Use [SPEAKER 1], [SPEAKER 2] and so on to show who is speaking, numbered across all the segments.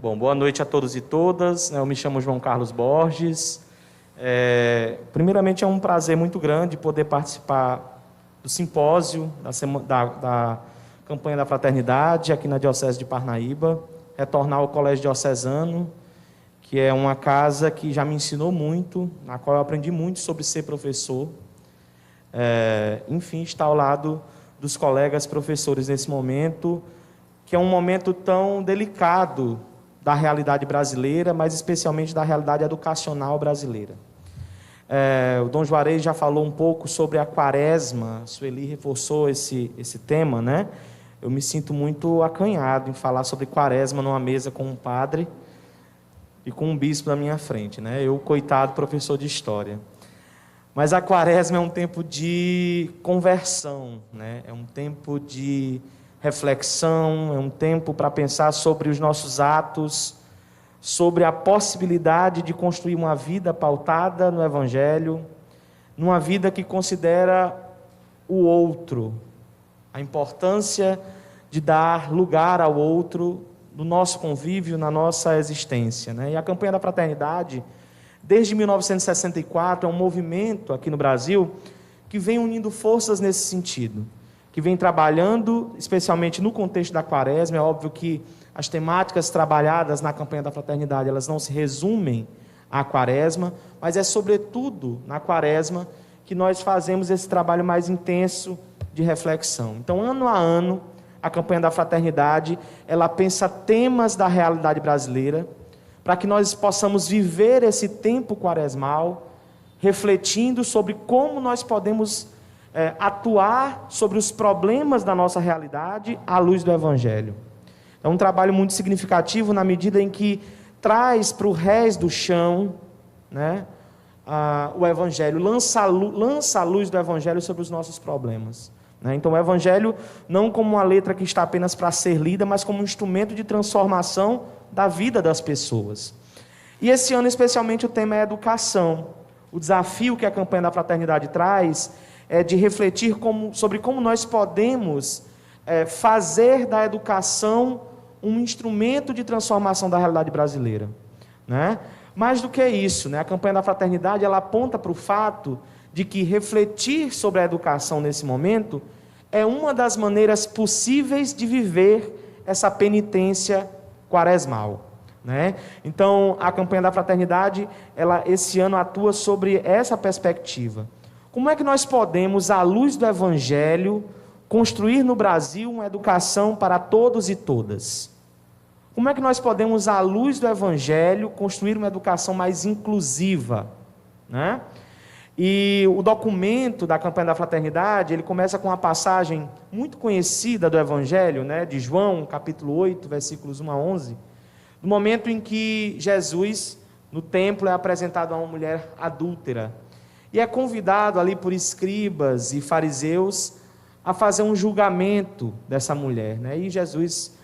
[SPEAKER 1] Bom, boa noite a todos e todas. Eu me chamo João Carlos Borges. Primeiramente, é um prazer muito grande poder participar do simpósio da campanha da fraternidade aqui na Diocese de Parnaíba, retornar ao Colégio Diocesano, que é uma casa que já me ensinou muito, na qual eu aprendi muito sobre ser professor. Enfim, estar ao lado dos colegas professores nesse momento, que é um momento tão delicado da realidade brasileira, mas especialmente da realidade educacional brasileira. O Dom Juarez já falou um pouco sobre a quaresma, a Sueli reforçou esse tema, né? Eu me sinto muito acanhado em falar sobre quaresma numa mesa com um padre e com um bispo na minha frente, né? Eu, coitado, professor de história. Mas a quaresma é um tempo de conversão, né? É um tempo de reflexão, é um tempo para pensar sobre os nossos atos, sobre a possibilidade de construir uma vida pautada no Evangelho, numa vida que considera o outro, a importância de dar lugar ao outro no nosso convívio, na nossa existência, né? E a campanha da fraternidade, desde 1964, é um movimento aqui no Brasil que vem unindo forças nesse sentido, que vem trabalhando, especialmente no contexto da quaresma. É óbvio que as temáticas trabalhadas na campanha da fraternidade, elas não se resumem à quaresma, mas é sobretudo na quaresma que nós fazemos esse trabalho mais intenso de reflexão. Então, ano a ano, a campanha da fraternidade, ela pensa temas da realidade brasileira, para que nós possamos viver esse tempo quaresmal, refletindo sobre como nós podemos atuar sobre os problemas da nossa realidade à luz do Evangelho. É um trabalho muito significativo na medida em que traz para o réis do chão, né, o Evangelho, lança a luz do Evangelho sobre os nossos problemas, né? Então o Evangelho não como uma letra que está apenas para ser lida, mas como um instrumento de transformação da vida das pessoas. E esse ano especialmente o tema é educação. O desafio que a campanha da fraternidade traz é de refletir sobre como nós podemos fazer da educação um instrumento de transformação da realidade brasileira, né? Mais do que isso, né? A campanha da fraternidade, ela aponta para o fato de que refletir sobre a educação nesse momento é uma das maneiras possíveis de viver essa penitência quaresmal, né? Então, a campanha da fraternidade, ela esse ano atua sobre essa perspectiva. Como é que nós podemos, à luz do Evangelho, construir no Brasil uma educação para todos e todas? Como é que nós podemos, à luz do Evangelho, construir uma educação mais inclusiva, né? E o documento da campanha da fraternidade, ele começa com uma passagem muito conhecida do Evangelho, né, de João, capítulo 8, versículos 1 a 11, no momento em que Jesus, no templo, é apresentado a uma mulher adúltera, e é convidado ali por escribas e fariseus a fazer um julgamento dessa mulher, né? E Jesus,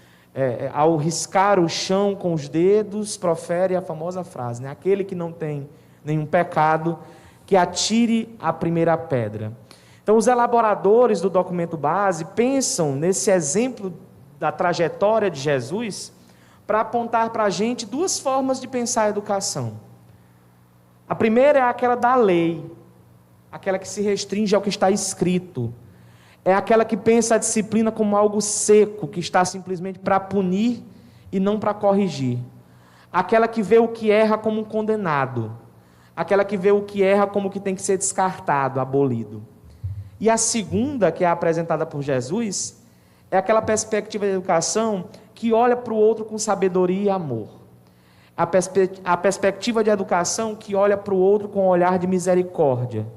[SPEAKER 1] ao riscar o chão com os dedos, profere a famosa frase, né? Aquele que não tem nenhum pecado, que atire a primeira pedra. Então, os elaboradores do documento base pensam nesse exemplo da trajetória de Jesus para apontar para a gente duas formas de pensar a educação. A primeira é aquela da lei, aquela que se restringe ao que está escrito. É aquela que pensa a disciplina como algo seco, que está simplesmente para punir e não para corrigir. Aquela que vê o que erra como um condenado. Aquela que vê o que erra como que tem que ser descartado, abolido. E a segunda, que é apresentada por Jesus, é aquela perspectiva de educação que olha para o outro com sabedoria e amor. A perspectiva de educação que olha para o outro com um olhar de misericórdia,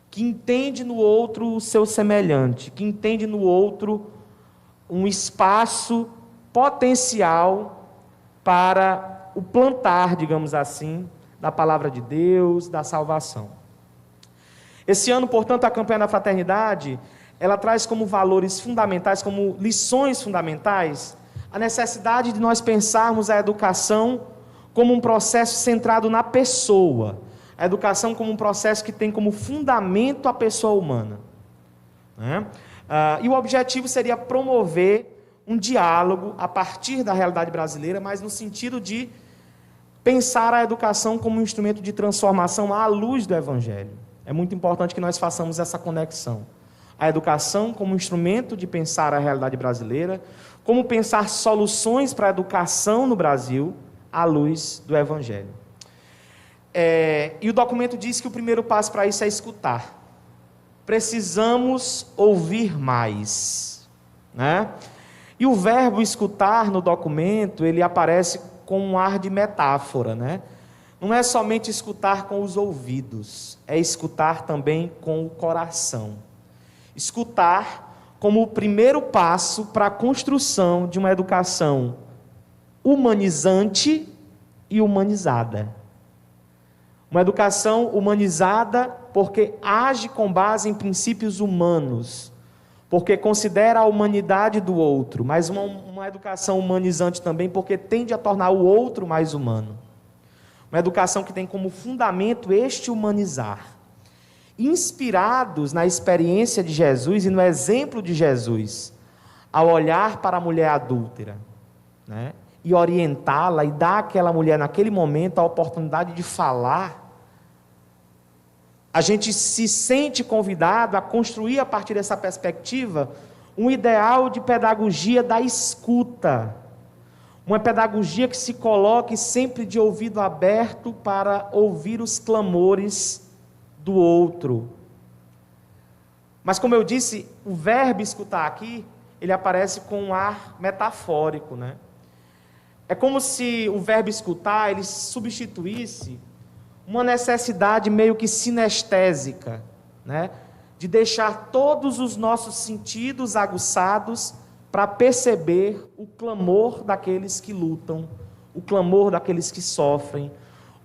[SPEAKER 1] que entende no outro o seu semelhante, que entende no outro um espaço potencial para o plantar, digamos assim, da palavra de Deus, da salvação. Esse ano, portanto, a campanha da fraternidade, ela traz como valores fundamentais, como lições fundamentais, a necessidade de nós pensarmos a educação como um processo centrado na pessoa, a educação como um processo que tem como fundamento a pessoa humana, né? E o objetivo seria promover um diálogo a partir da realidade brasileira, mas no sentido de pensar a educação como um instrumento de transformação à luz do Evangelho. É muito importante que nós façamos essa conexão. A educação como instrumento de pensar a realidade brasileira, como pensar soluções para a educação no Brasil à luz do Evangelho. E o documento diz que o primeiro passo para isso é escutar. Precisamos ouvir mais, né? E o verbo escutar no documento, ele aparece com um ar de metáfora, né? Não é somente escutar com os ouvidos, é escutar também com o coração. Escutar como o primeiro passo para a construção de uma educação humanizante e humanizada. Uma educação humanizada porque age com base em princípios humanos, porque considera a humanidade do outro, mas uma educação humanizante também porque tende a tornar o outro mais humano. Uma educação que tem como fundamento este humanizar. Inspirados na experiência de Jesus e no exemplo de Jesus, ao olhar para a mulher adúltera, né, e orientá-la e dar àquela mulher, naquele momento, a oportunidade de falar, a gente se sente convidado a construir, a partir dessa perspectiva, um ideal de pedagogia da escuta. Uma pedagogia que se coloque sempre de ouvido aberto para ouvir os clamores do outro. Mas, como eu disse, o verbo escutar aqui, ele aparece com um ar metafórico, né? É como se o verbo escutar, ele substituísse uma necessidade meio que sinestésica, né? De deixar todos os nossos sentidos aguçados para perceber o clamor daqueles que lutam, o clamor daqueles que sofrem,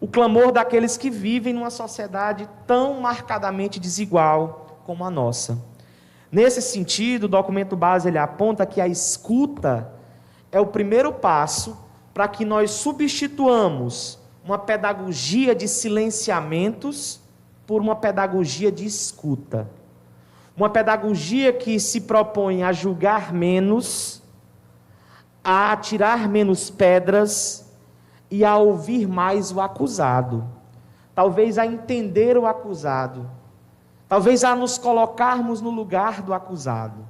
[SPEAKER 1] o clamor daqueles que vivem numa sociedade tão marcadamente desigual como a nossa. Nesse sentido, o documento base ele aponta que a escuta é o primeiro passo para que nós substituamos uma pedagogia de silenciamentos por uma pedagogia de escuta. Uma pedagogia que se propõe a julgar menos, a atirar menos pedras e a ouvir mais o acusado. Talvez a entender o acusado. Talvez a nos colocarmos no lugar do acusado.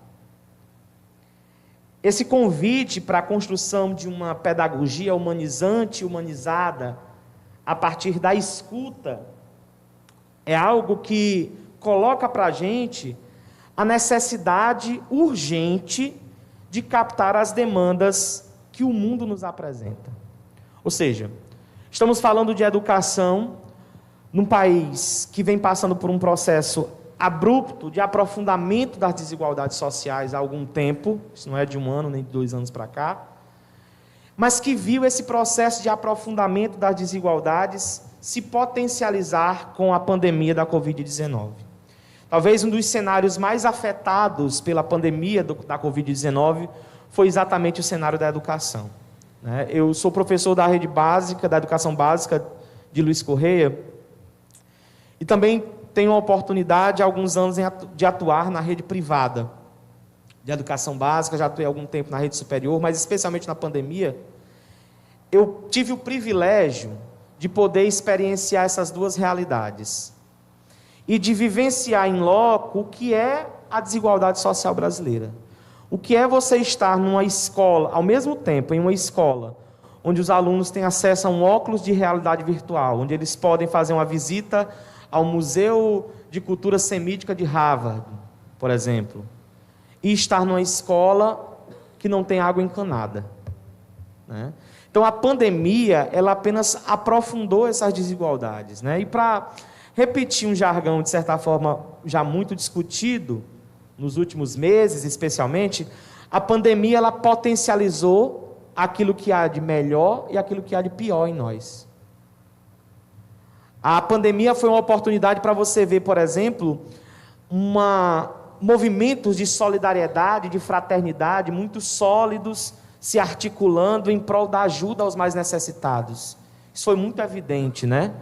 [SPEAKER 1] Esse convite para a construção de uma pedagogia humanizante, humanizada, a partir da escuta, é algo que coloca para a gente a necessidade urgente de captar as demandas que o mundo nos apresenta. Ou seja, estamos falando de educação num país que vem passando por um processo abrupto de aprofundamento das desigualdades sociais há algum tempo, isso não é de 1 ano nem de 2 anos para cá, mas que viu esse processo de aprofundamento das desigualdades se potencializar com a pandemia da Covid-19. Talvez um dos cenários mais afetados pela pandemia da Covid-19 foi exatamente o cenário da educação. Eu sou professor da rede básica, da educação básica de Luiz Correia, e também tenho a oportunidade, há alguns anos, de atuar na rede privada de educação básica, já atuei há algum tempo na rede superior, mas especialmente na pandemia, eu tive o privilégio de poder experienciar essas duas realidades e de vivenciar em loco o que é a desigualdade social brasileira. O que é você estar numa escola, ao mesmo tempo, em uma escola, onde os alunos têm acesso a um óculos de realidade virtual, onde eles podem fazer uma visita ao Museu de Cultura Semítica de Harvard, por exemplo, e estar numa escola que não tem água encanada, né? Então, a pandemia, ela apenas aprofundou essas desigualdades, né? E para repetir um jargão, de certa forma, já muito discutido, nos últimos meses, especialmente, a pandemia, ela potencializou aquilo que há de melhor e aquilo que há de pior em nós. A pandemia foi uma oportunidade para você ver, por exemplo, movimentos de solidariedade, de fraternidade, muito sólidos, se articulando em prol da ajuda aos mais necessitados. Isso foi muito evidente, né?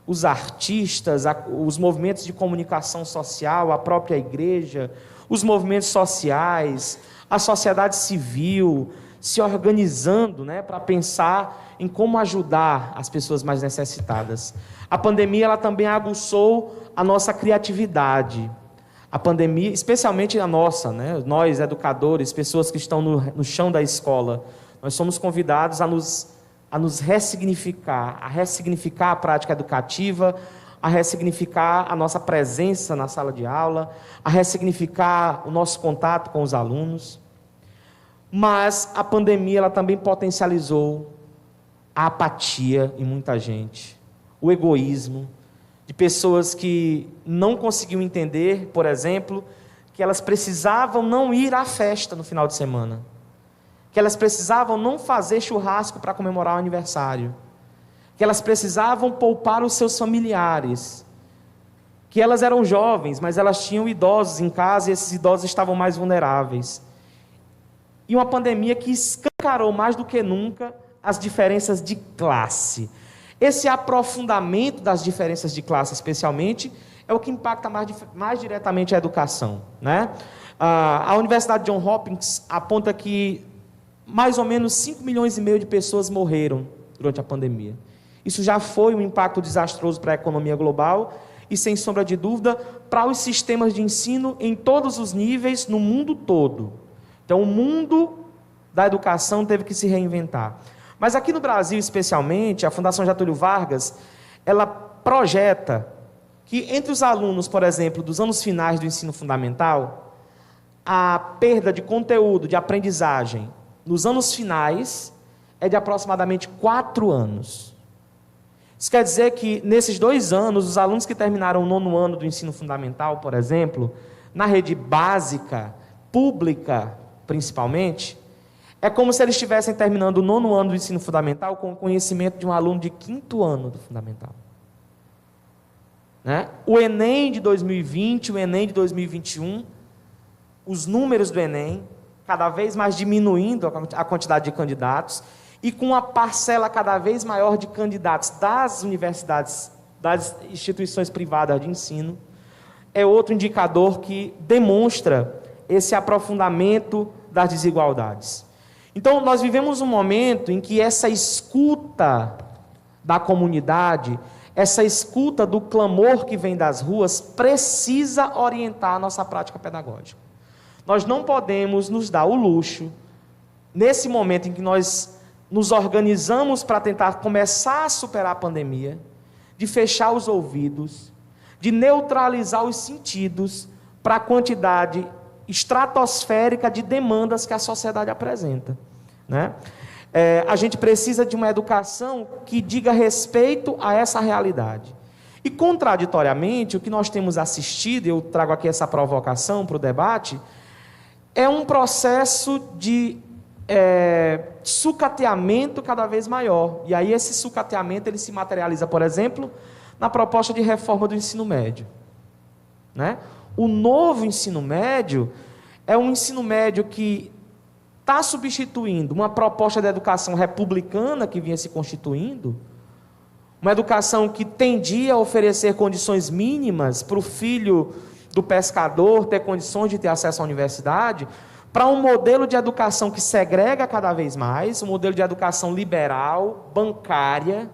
[SPEAKER 1] Os artistas, os movimentos de comunicação social, a própria igreja, os movimentos sociais, a sociedade civil se organizando, né, para pensar em como ajudar as pessoas mais necessitadas. A pandemia ela também aguçou a nossa criatividade. A pandemia, especialmente a nossa, né, nós educadores, pessoas que estão no chão da escola, nós somos convidados a nos ressignificar, a ressignificar a prática educativa, a ressignificar a nossa presença na sala de aula, a ressignificar o nosso contato com os alunos. Mas a pandemia ela também potencializou a apatia em muita gente, o egoísmo, de pessoas que não conseguiam entender, por exemplo, que elas precisavam não ir à festa no final de semana, que elas precisavam não fazer churrasco para comemorar o aniversário, que elas precisavam poupar os seus familiares, que elas eram jovens, mas elas tinham idosos em casa e esses idosos estavam mais vulneráveis. E uma pandemia que escancarou mais do que nunca as diferenças de classe. Esse aprofundamento das diferenças de classe, especialmente, é o que impacta mais diretamente a educação, né? A Universidade Johns Hopkins aponta que mais ou menos 5,5 milhões de pessoas morreram durante a pandemia. Isso já foi um impacto desastroso para a economia global e, sem sombra de dúvida, para os sistemas de ensino em todos os níveis, no mundo todo. Então, o mundo da educação teve que se reinventar. Mas aqui no Brasil, especialmente, a Fundação Getúlio Vargas, ela projeta que entre os alunos, por exemplo, dos anos finais do ensino fundamental, a perda de conteúdo, de aprendizagem, nos anos finais, é de aproximadamente 4 anos. Isso quer dizer que, nesses 2 anos, os alunos que terminaram o 9º ano do ensino fundamental, por exemplo, na rede básica, pública, principalmente, é como se eles estivessem terminando o 9º ano do ensino fundamental com o conhecimento de um aluno de 5º ano do fundamental. Né? O Enem de 2020, o Enem de 2021, os números do Enem, cada vez mais diminuindo a quantidade de candidatos, e com uma parcela cada vez maior de candidatos das universidades, das instituições privadas de ensino, é outro indicador que demonstra esse aprofundamento das desigualdades. Então, nós vivemos um momento em que essa escuta da comunidade, essa escuta do clamor que vem das ruas, precisa orientar a nossa prática pedagógica. Nós não podemos nos dar o luxo, nesse momento em que nós nos organizamos para tentar começar a superar a pandemia, de fechar os ouvidos, de neutralizar os sentidos para a quantidade estratosférica de demandas que a sociedade apresenta, né? A gente precisa de uma educação que diga respeito a essa realidade. E, contraditoriamente, o que nós temos assistido, eu trago aqui essa provocação para o debate, é um processo de sucateamento cada vez maior. E aí esse sucateamento ele se materializa, por exemplo, na proposta de reforma do ensino médio, né? O novo ensino médio é um ensino médio que está substituindo uma proposta de educação republicana que vinha se constituindo, uma educação que tendia a oferecer condições mínimas para o filho do pescador ter condições de ter acesso à universidade, para um modelo de educação que segrega cada vez mais, um modelo de educação liberal, bancária,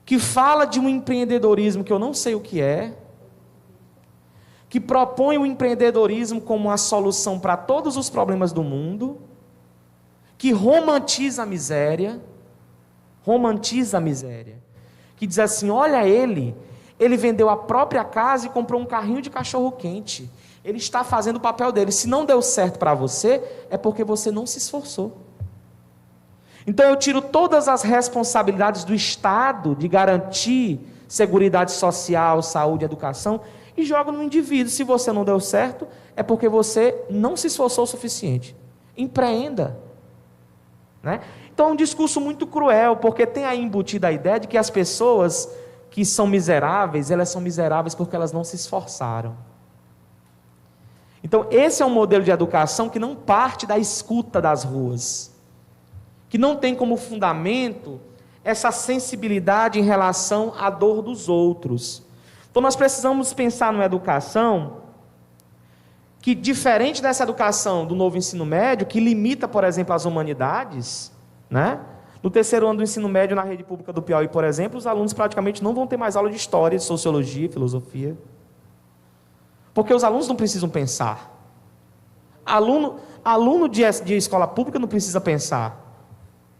[SPEAKER 1] que fala de um empreendedorismo que eu não sei o que é, que propõe o empreendedorismo como uma solução para todos os problemas do mundo, que romantiza a miséria, que diz assim, olha ele vendeu a própria casa e comprou um carrinho de cachorro-quente, ele está fazendo o papel dele, se não deu certo para você, é porque você não se esforçou. Então eu tiro todas as responsabilidades do Estado de garantir seguridade social, saúde, educação, e jogo no indivíduo. Se você não deu certo, é porque você não se esforçou o suficiente. Empreenda, né? Então é um discurso muito cruel, porque tem aí embutida a ideia de que as pessoas que são miseráveis, elas são miseráveis porque elas não se esforçaram. Então esse é um modelo de educação que não parte da escuta das ruas, que não tem como fundamento essa sensibilidade em relação à dor dos outros. Então nós precisamos pensar numa educação que, diferente dessa educação do novo ensino médio, que limita, por exemplo, as humanidades, né? No terceiro ano do ensino médio, na rede pública do Piauí, por exemplo, os alunos praticamente não vão ter mais aula de história, de sociologia, filosofia. Porque os alunos não precisam pensar. Aluno de escola pública não precisa pensar,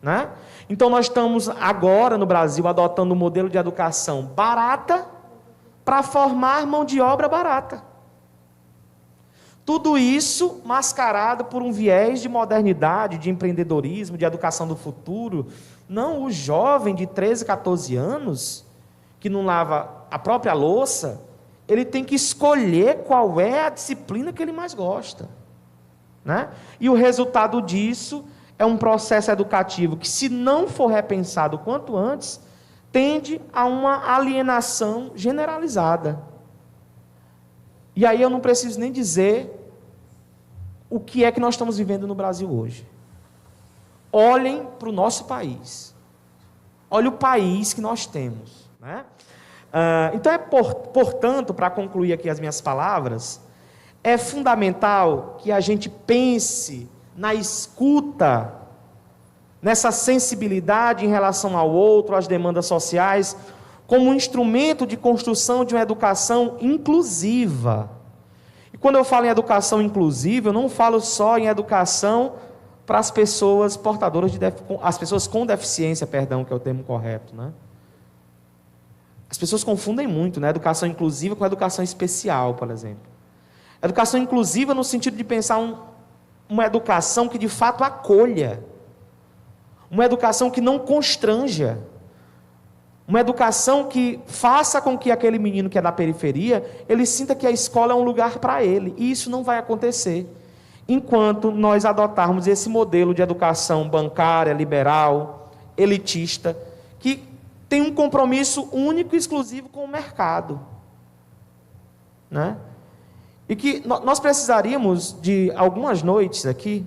[SPEAKER 1] né? Então nós estamos agora no Brasil adotando um modelo de educação barata para formar mão de obra barata. Tudo isso mascarado por um viés de modernidade, de empreendedorismo, de educação do futuro. Não, o jovem de 13, 14 anos, que não lava a própria louça, ele tem que escolher qual é a disciplina que ele mais gosta, né? E o resultado disso é um processo educativo que, se não for repensado o quanto antes, tende a uma alienação generalizada. E aí eu não preciso nem dizer o que é que nós estamos vivendo no Brasil hoje. Olhem para o nosso país. Olha o país que nós temos, né? Então, portanto, para concluir aqui as minhas palavras, é fundamental que a gente pense na escuta, nessa sensibilidade em relação ao outro, às demandas sociais, como um instrumento de construção de uma educação inclusiva. E quando eu falo em educação inclusiva, eu não falo só em educação para as pessoas portadoras as pessoas com deficiência, perdão, que é o termo correto, né? As pessoas confundem muito, né? Educação inclusiva com educação especial, por exemplo. Educação inclusiva no sentido de pensar uma educação que de fato acolha, uma educação que não constranja, uma educação que faça com que aquele menino que é da periferia, ele sinta que a escola é um lugar para ele, e isso não vai acontecer enquanto nós adotarmos esse modelo de educação bancária, liberal, elitista, que tem um compromisso único e exclusivo com o mercado, né? E que nós precisaríamos de algumas noites aqui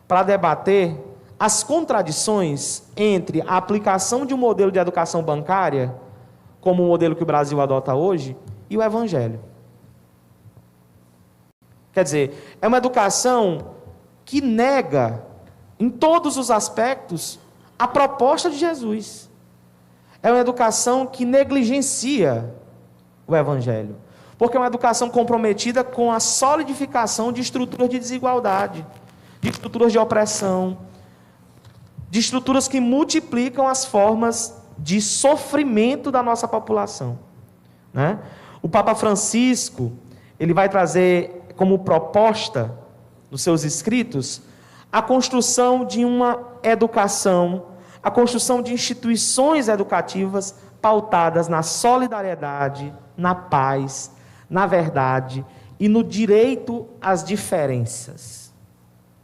[SPEAKER 1] para debater as contradições entre a aplicação de um modelo de educação bancária, como o modelo que o Brasil adota hoje, e o Evangelho. Quer dizer, é uma educação que nega, em todos os aspectos, a proposta de Jesus. É uma educação que negligencia o Evangelho, porque é uma educação comprometida com a solidificação de estruturas de desigualdade, de estruturas de opressão, de estruturas que multiplicam as formas de sofrimento da nossa população, né? O Papa Francisco, ele vai trazer como proposta, nos seus escritos, a construção de uma educação, a construção de instituições educativas pautadas na solidariedade, na paz, na verdade e no direito às diferenças.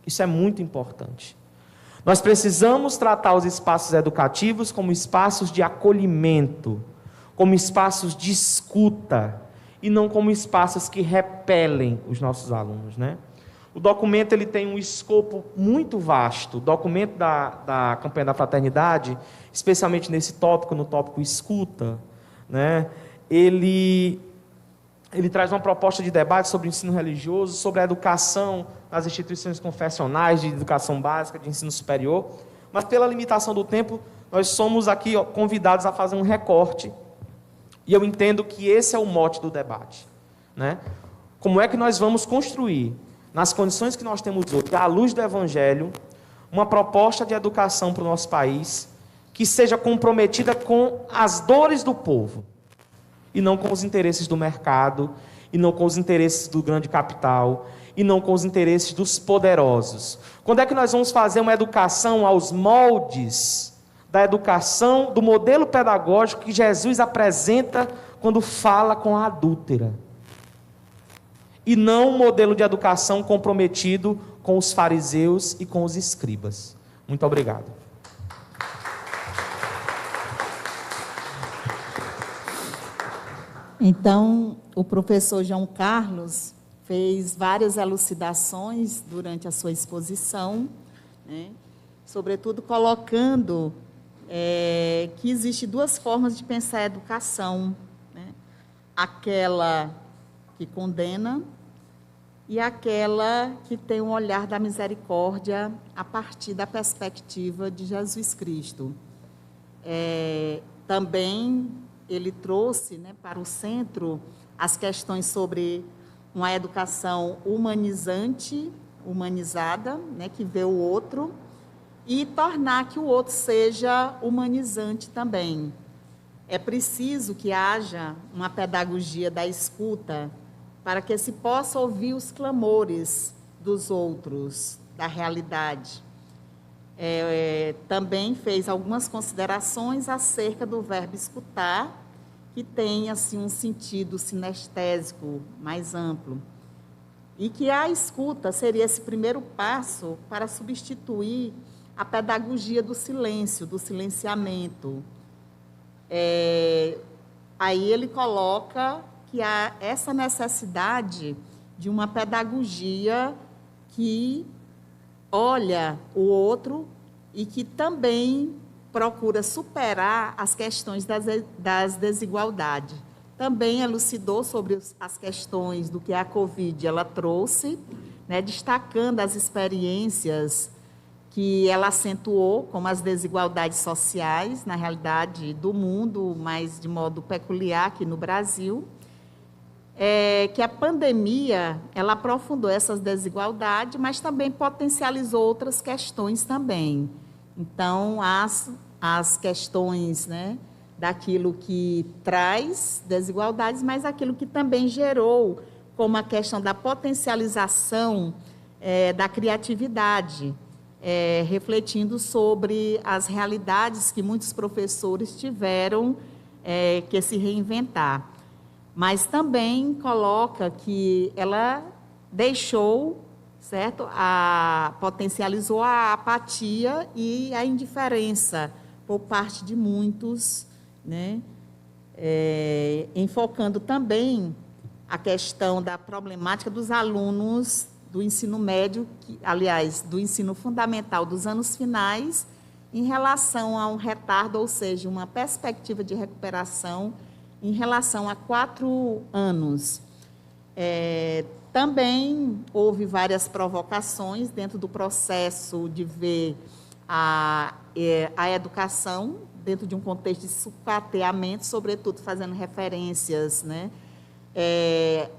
[SPEAKER 1] Isso é muito importante. Nós precisamos tratar os espaços educativos como espaços de acolhimento, como espaços de escuta, e não como espaços que repelem os nossos alunos, né? O documento ele tem um escopo muito vasto. O documento da campanha da fraternidade, especialmente nesse tópico, no tópico escuta, né? Ele traz uma proposta de debate sobre o ensino religioso, sobre a educação nas instituições confessionais, de educação básica, de ensino superior, mas pela limitação do tempo, nós somos aqui convidados a fazer um recorte, e eu entendo que esse é o mote do debate, né? Como é que nós vamos construir, nas condições que nós temos hoje, à luz do Evangelho, uma proposta de educação para o nosso país, que seja comprometida com as dores do povo, e não com os interesses do mercado, e não com os interesses do grande capital, e não com os interesses dos poderosos. Quando é que nós vamos fazer uma educação aos moldes da educação, do modelo pedagógico que Jesus apresenta quando fala com a adúltera? E não um modelo de educação comprometido com os fariseus e com os escribas. Muito obrigado.
[SPEAKER 2] Então, o professor João Carlos fez várias elucidações durante a sua exposição, né? Sobretudo colocando que existem duas formas de pensar a educação, né? Aquela que condena e aquela que tem um olhar da misericórdia a partir da perspectiva de Jesus Cristo. Também ele trouxe, né, para o centro as questões sobre uma educação humanizante, humanizada, né, que vê o outro, e tornar que o outro seja humanizante também. É preciso que haja uma pedagogia da escuta para que se possa ouvir os clamores dos outros, da realidade. Também fez algumas considerações acerca do verbo escutar, que tem assim, um sentido sinestésico mais amplo. E que a escuta seria esse primeiro passo para substituir a pedagogia do silêncio, do silenciamento. Aí ele coloca que há essa necessidade de uma pedagogia que olha o outro e que também procura superar as questões das desigualdades. Também elucidou sobre as questões do que a Covid ela trouxe, né, destacando as experiências que ela acentuou, como as desigualdades sociais, na realidade, do mundo, mas de modo peculiar aqui no Brasil, que a pandemia ela aprofundou essas desigualdades, mas também potencializou outras questões também. Então, as questões, né, daquilo que traz desigualdades, mas aquilo que também gerou, como a questão da potencialização da criatividade, refletindo sobre as realidades que muitos professores tiveram que se reinventar. Mas também coloca que ela deixou, certo? Potencializou a apatia e a indiferença por parte de muitos, né? Enfocando também a questão da problemática dos alunos do ensino médio, aliás, do ensino fundamental dos anos finais, em relação a um retardo, ou seja, uma perspectiva de recuperação em relação a 4 anos. Também houve várias provocações dentro do processo de ver a educação dentro de um contexto de sucateamento, sobretudo fazendo referências, né,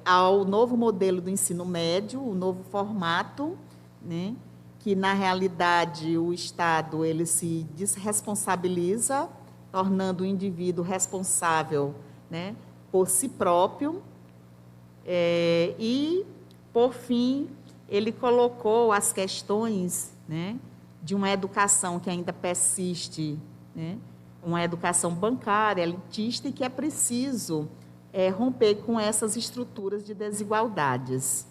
[SPEAKER 2] ao novo modelo do ensino médio, o novo formato, né, que, na realidade, o Estado ele se desresponsabiliza, tornando o indivíduo responsável, né, por si próprio. E, por fim, ele colocou as questões, né, de uma educação que ainda persiste, né, uma educação bancária, elitista, e que é preciso romper com essas estruturas de desigualdades.